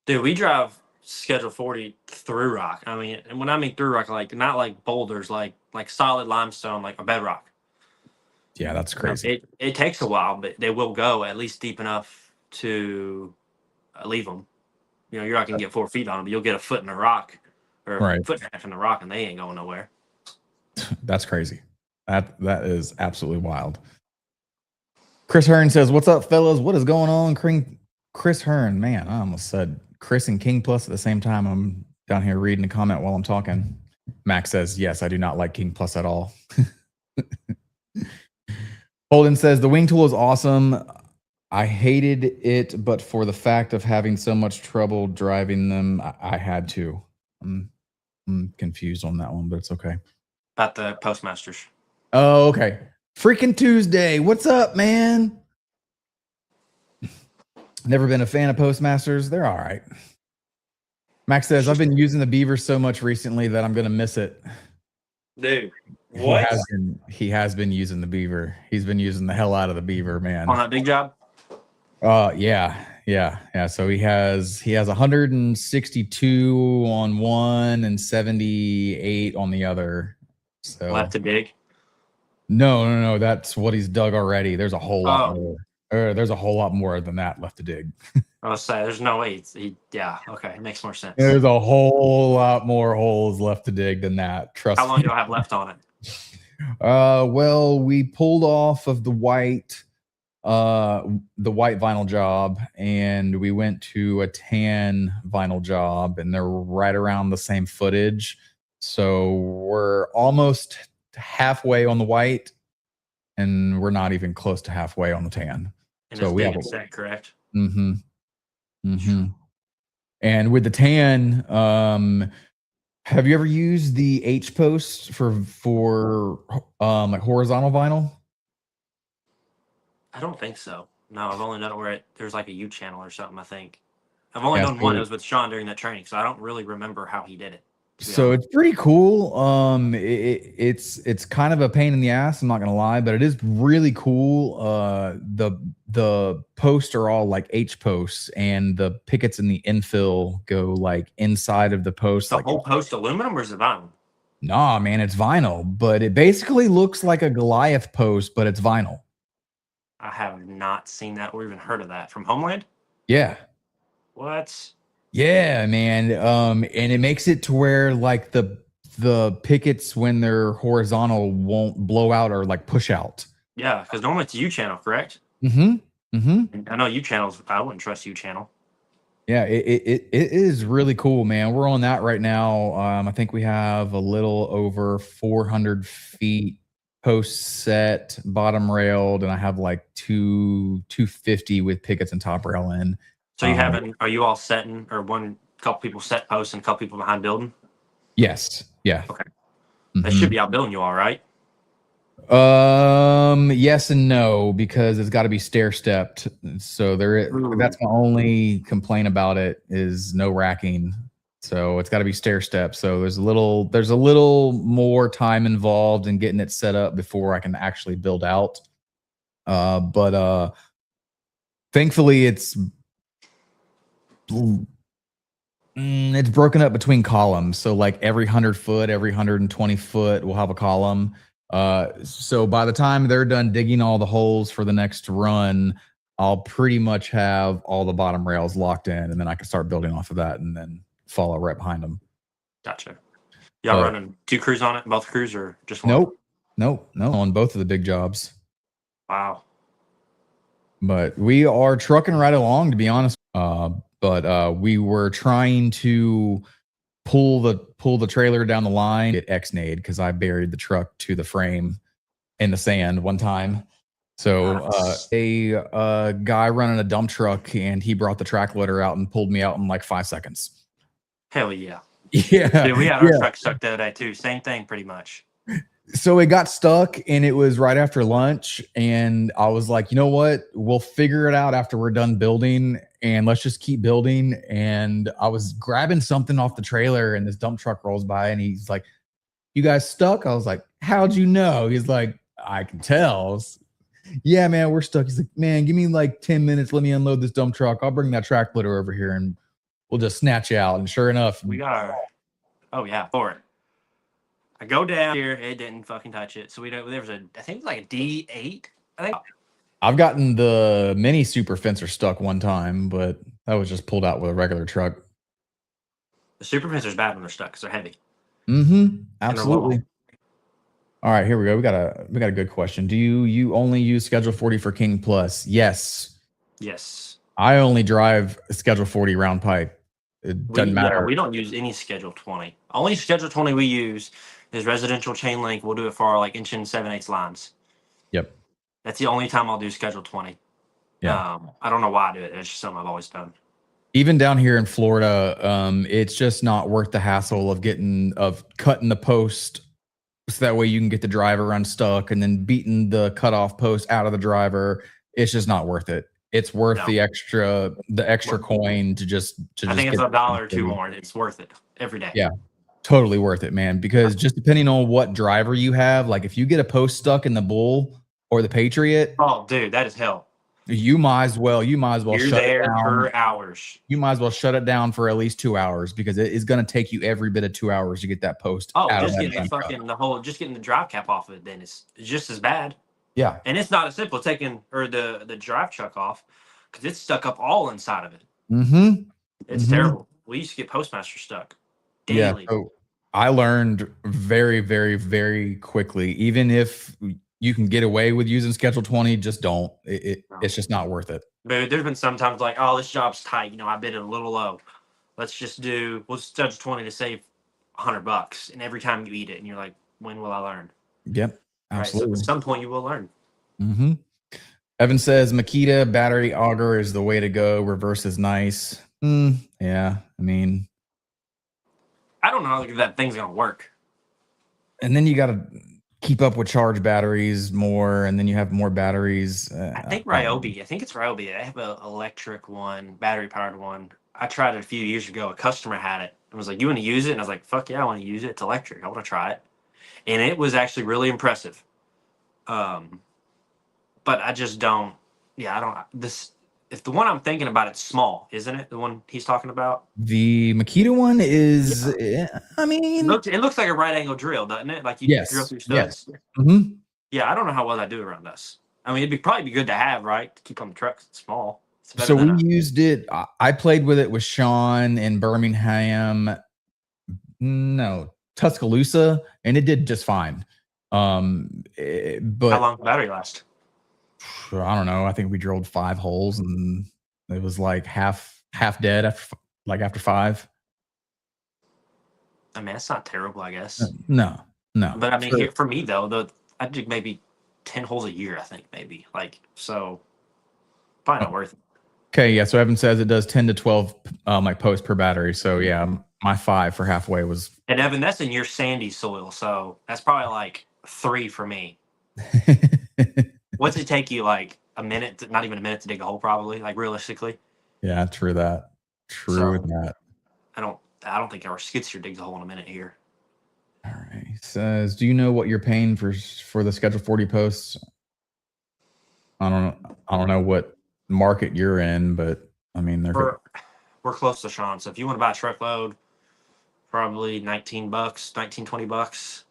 Dude, we drive Schedule 40 through rock. I mean, and when I mean through rock, not like boulders, like solid limestone, like a bedrock. Yeah, that's crazy. It takes a while, but they will go at least deep enough to leave them. You're not going to get 4 feet on them, but you'll get a foot in the rock or a foot and a half in the rock, and they ain't going nowhere. That's crazy. That is absolutely wild. Chris Hearn says, what's up, fellas? What is going on? Chris Hearn, man, I almost said Chris and King Plus at the same time. I'm down here reading a comment while I'm talking. Max says, yes, I do not like King Plus at all. Holden says, the wing tool is awesome. I hated it, but for the fact of having so much trouble driving them, I had to. I'm confused on that one, but it's okay. About the Postmasters. Oh, okay. Freaking Tuesday. What's up, man? Never been a fan of Postmasters. They're all right. Max says, I've been using the Beaver so much recently that I'm going to miss it. Dude, what? He has been using the Beaver. He's been using the hell out of the Beaver, man. On that big job? Yeah. So he has 162 on one and 78 on the other. So left to dig? No. That's what he's dug already. There's a whole lot more. There's a whole lot more than that left to dig. I was saying, there's no way. Okay, it makes more sense. There's a whole lot more holes left to dig than that. Trust me. How long do I have left on it? Well, we pulled off of the white vinyl job, and we went to a tan vinyl job, and they're right around the same footage. So we're almost halfway on the white, and we're not even close to halfway on the tan. And so we have a set, correct? And with the tan, Have you ever used the H post for like horizontal vinyl? I don't think so. No, I've only done it where there's like a U channel or something. I think I've only Yeah, done one. It was with Sean during that training, so I don't really remember how he did it. To be so honest, it's pretty cool. It's kind of a pain in the ass, I'm not gonna lie, but it is really cool. The posts are all like H posts, and the pickets in the infill go like inside of the post. the Like, whole post aluminum or is it vinyl? nah, man, it's vinyl, but it basically looks like a Goliath post, but it's vinyl. I have not seen that or even heard of that from Homeland. Yeah. What? Yeah, man. And it makes it to where like the pickets when they're horizontal won't blow out or like push out. Yeah, because normally it's U channel, correct? Mm-hmm. Mm-hmm. And I know U channels. I wouldn't trust U channel. Yeah, it is really cool, man. We're on that right now. I think we have a little over 400 feet post set, bottom railed, and I have like 250 with pickets and top rail in. So you haven't? Are you all setting or one couple people set posts and a couple people behind building? Yes. Yeah. Okay, they should be out building you all right. Yes and no, because it's got to be stair stepped. So that's my only complaint about it is no racking. So it's got to be stair stepped. So there's a little more time involved in getting it set up before I can actually build out. But thankfully it's broken up between columns. So like every 100 foot, every 120 foot, we'll have a column. So by the time they're done digging all the holes for the next run, I'll pretty much have all the bottom rails locked in, and then I can start building off of that and then follow right behind them. Gotcha. Y'all running 2 crews on it, both crews, or just one? Nope, on both of the big jobs. Wow. But we are trucking right along, to be honest. But we were trying to pull the trailer down the line at Xnade because I buried the truck to the frame in the sand one time. So a guy running a dump truck, and he brought the track loader out and pulled me out in like 5 seconds. Hell yeah. Yeah. Dude, we had our truck stuck the other day too. Same thing pretty much. So it got stuck, and it was right after lunch, and I was like, you know what? We'll figure it out after we're done building, and let's just keep building. And I was grabbing something off the trailer, and this dump truck rolls by, and he's like, you guys stuck? I was like, how'd you know? He's like, I can tell. Yeah, man, we're stuck. He's like, man, give me like 10 minutes. Let me unload this dump truck. I'll bring that track loader over here, and we'll just snatch you out. And sure enough, we got our, oh yeah, for it. I go down here, it didn't fucking touch it. So there was I think it was like a D8. I think I've gotten the mini super fencer stuck one time, but that was just pulled out with a regular truck. The super fencer's bad when they're stuck because they're heavy. Mm-hmm. Absolutely. All right, here we go. We got a good question. Do you only use Schedule 40 for King Plus? Yes. Yes. I only drive Schedule 40 round pipe. It doesn't matter. Yeah, we don't use any Schedule 20. Only Schedule 20 we use is residential chain link. We'll do it for our like 1 7/8 lines. Yep. That's the only time I'll do Schedule 20. Yeah. I don't know why I do it. It's just something I've always done. Even down here in Florida, it's just not worth the hassle of cutting the post so that way you can get the driver unstuck, and then beating the cutoff post out of the driver. It's just not worth it. It's worth the extra coin to just. I think it's $1 or $2 more. It's worth it every day. Yeah, totally worth it, man. Because just depending on what driver you have, like if you get a post stuck in the Bull or the Patriot, oh, dude, that is hell. You might as well You're shut there it down for hours. You might as well shut it down for at least 2 hours, because it is going to take you every bit of 2 hours to get that post. Oh, just getting getting the drive cap off of it, then it's just as bad. Yeah, and it's not as simple taking the drive chuck off because it's stuck up all inside of it. Mm-hmm. It's terrible. We used to get Postmaster stuck daily. Yeah, so I learned very, very, very quickly. Even if you can get away with using Schedule 20, just don't. It's just not worth it. But there's been sometimes like, oh, this job's tight. I bid it a little low. We'll Schedule 20 to save $100. And every time you eat it, and you're like, when will I learn? Yep, absolutely. Right, so at some point you will learn. Mm-hmm. Evan says Makita battery auger is the way to go. Reverse is nice. Yeah, I mean, I don't know if that thing's gonna work. And then you got to keep up with charge batteries more, and then you have more batteries. I think Ryobi. I think it's Ryobi. They have an electric one, battery powered one. I tried it a few years ago. A customer had it and was like, "You want to use it?" And I was like, "Fuck yeah, I want to use it. It's electric. I want to try it." And it was actually really impressive. But I just don't. Yeah, I don't. This if the one I'm thinking about, it's small, isn't it? The one he's talking about. The Makita one is, I It mean, looks like a right angle drill, doesn't it? Like you drill yes, through studs. yes. Mm-hmm. Yeah, I don't know how well I do around this. I mean, probably be good to have, right? To keep on the truck. It's small. It's better So we than used it. I played with it with Sean in Birmingham. No, Tuscaloosa, and it did just fine. But how long the battery last? I don't know. I think we drilled 5 holes, and it was like half dead after 5. I mean, that's not terrible, I guess. No. But I mean, Sure. here, for me though, I do maybe 10 holes a year. I think maybe so. Probably not worth it. Okay, yeah. So Evan says it does 10 to 12 like posts per battery. So yeah, my 5 for halfway was. And Evan, that's in your sandy soil, so that's probably like 3 for me. What's it take you like a minute? Not even a minute to dig a hole, probably. Like realistically. Yeah, true that. I don't think our skid steer digs a hole in a minute here. All right. He says, do you know what you're paying for the Schedule 40 posts? I don't know what market you're in, but I mean we're close to Sean. So if you want to buy a truckload, probably $19, $20.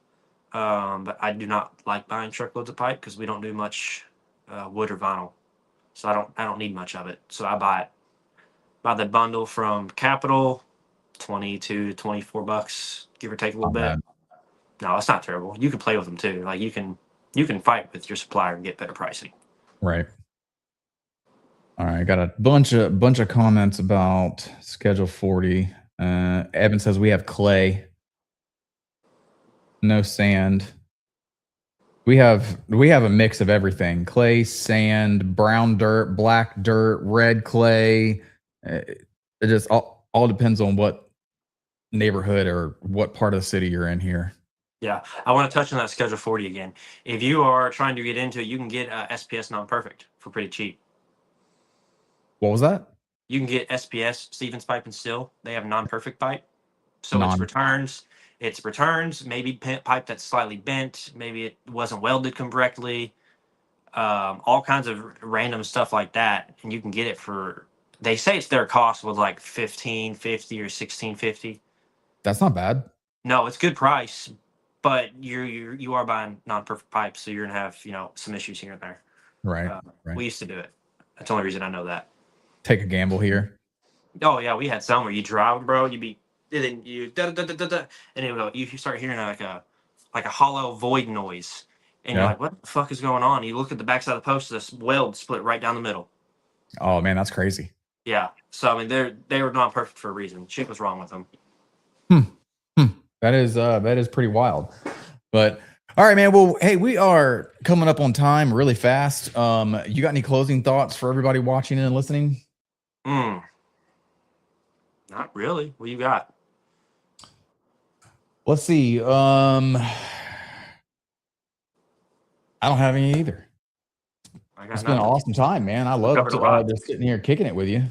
But I do not like buying truckloads of pipe because we don't do much wood or vinyl. So I don't need much of it. So I buy the bundle from Capital, $22 to $24, give or take a little bit. bad. No, it's not terrible. You can play with them too. Like you can fight with your supplier and get better pricing. Right. All right. I got a bunch of comments about Schedule 40. Evan says we have clay, no sand. We have a mix of everything: clay, sand, brown dirt, black dirt, red clay. It just all depends on what neighborhood or what part of the city you're in here. Yeah, I want to touch on that Schedule 40 again. If you are trying to get into it, you can get SPS non-perfect for pretty cheap. What was that? You can get SPS, Stevens Pipe and Steel. They have non-perfect pipe. So it's returns, maybe pipe that's slightly bent, maybe it wasn't welded correctly, all kinds of random stuff like that. And you can get it for, they say it's their cost was like $15.50 or $16.50. That's not bad. No, it's good price, but you are buying non-perfect pipes, so you're gonna have some issues here and there. Right. We used to do it. That's the only reason I know that. Take a gamble here. Oh yeah, we had some where you drive, bro. You'd be, and then you and it would, you start hearing like a hollow void noise, and you're like, "What the fuck is going on?" You look at the backside of the post, this weld split right down the middle. Oh man, that's crazy. Yeah, so I mean, they were not perfect for a reason. Shit was wrong with them. That is pretty wild. But all right, man. Well, hey, we are coming up on time really fast. You got any closing thoughts for everybody watching and listening? Not really. What you got? Let's see. I don't have any either. It's been an awesome time, man. I love just sitting here kicking it with you.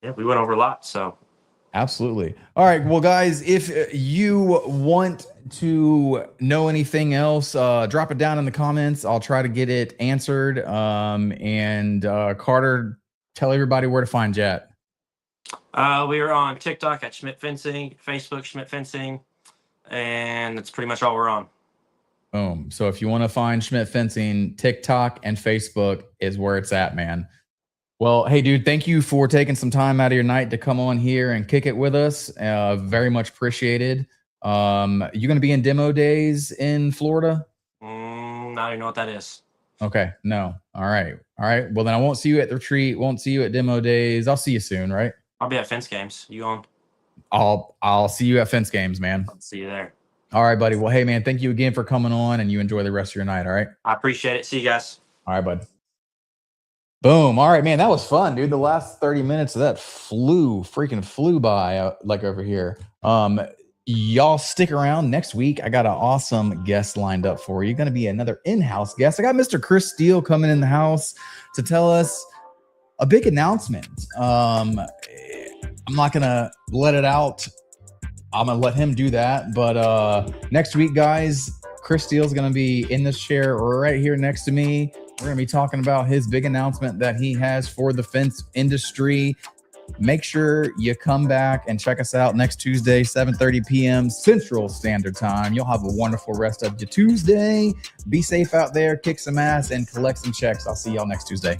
Yeah, we went over a lot, so. Absolutely. All right. Well, guys, if you want to know anything else, drop it down in the comments. I'll try to get it answered. And Carter, tell everybody where to find Jet. We are on TikTok at Schmidt Fencing, Facebook Schmidt Fencing, and that's pretty much all we're on. Boom. So if you want to find Schmidt Fencing, TikTok and Facebook is where it's at, man. Well, hey, dude, thank you for taking some time out of your night to come on here and kick it with us. Very much appreciated. You going to be in demo days in Florida? I don't even know what that is. Okay. No. All right. Well, then I won't see you at the retreat. Won't see you at demo days. I'll see you soon, right? I'll be at Fence Games. You on? I'll see you at Fence Games, man. I'll see you there. All right, buddy. Well, hey, man, thank you again for coming on, and you enjoy the rest of your night, all right? I appreciate it. See you guys. All right, bud. Boom. All right, man. That was fun, dude. The last 30 minutes of that freaking flew by like over here. Y'all stick around next week. I got an awesome guest lined up for you. Going to be another in-house guest. I got Mr. Chris Steele coming in the house to tell us a big announcement. I'm not going to let it out. I'm going to let him do that. But next week, guys, Chris Steele's going to be in this chair right here next to me. We're going to be talking about his big announcement that he has for the fence industry. Make sure you come back and check us out next Tuesday, 7:30 p.m. Central Standard Time. You'll have a wonderful rest of your Tuesday. Be safe out there, kick some ass, and collect some checks. I'll see y'all next Tuesday.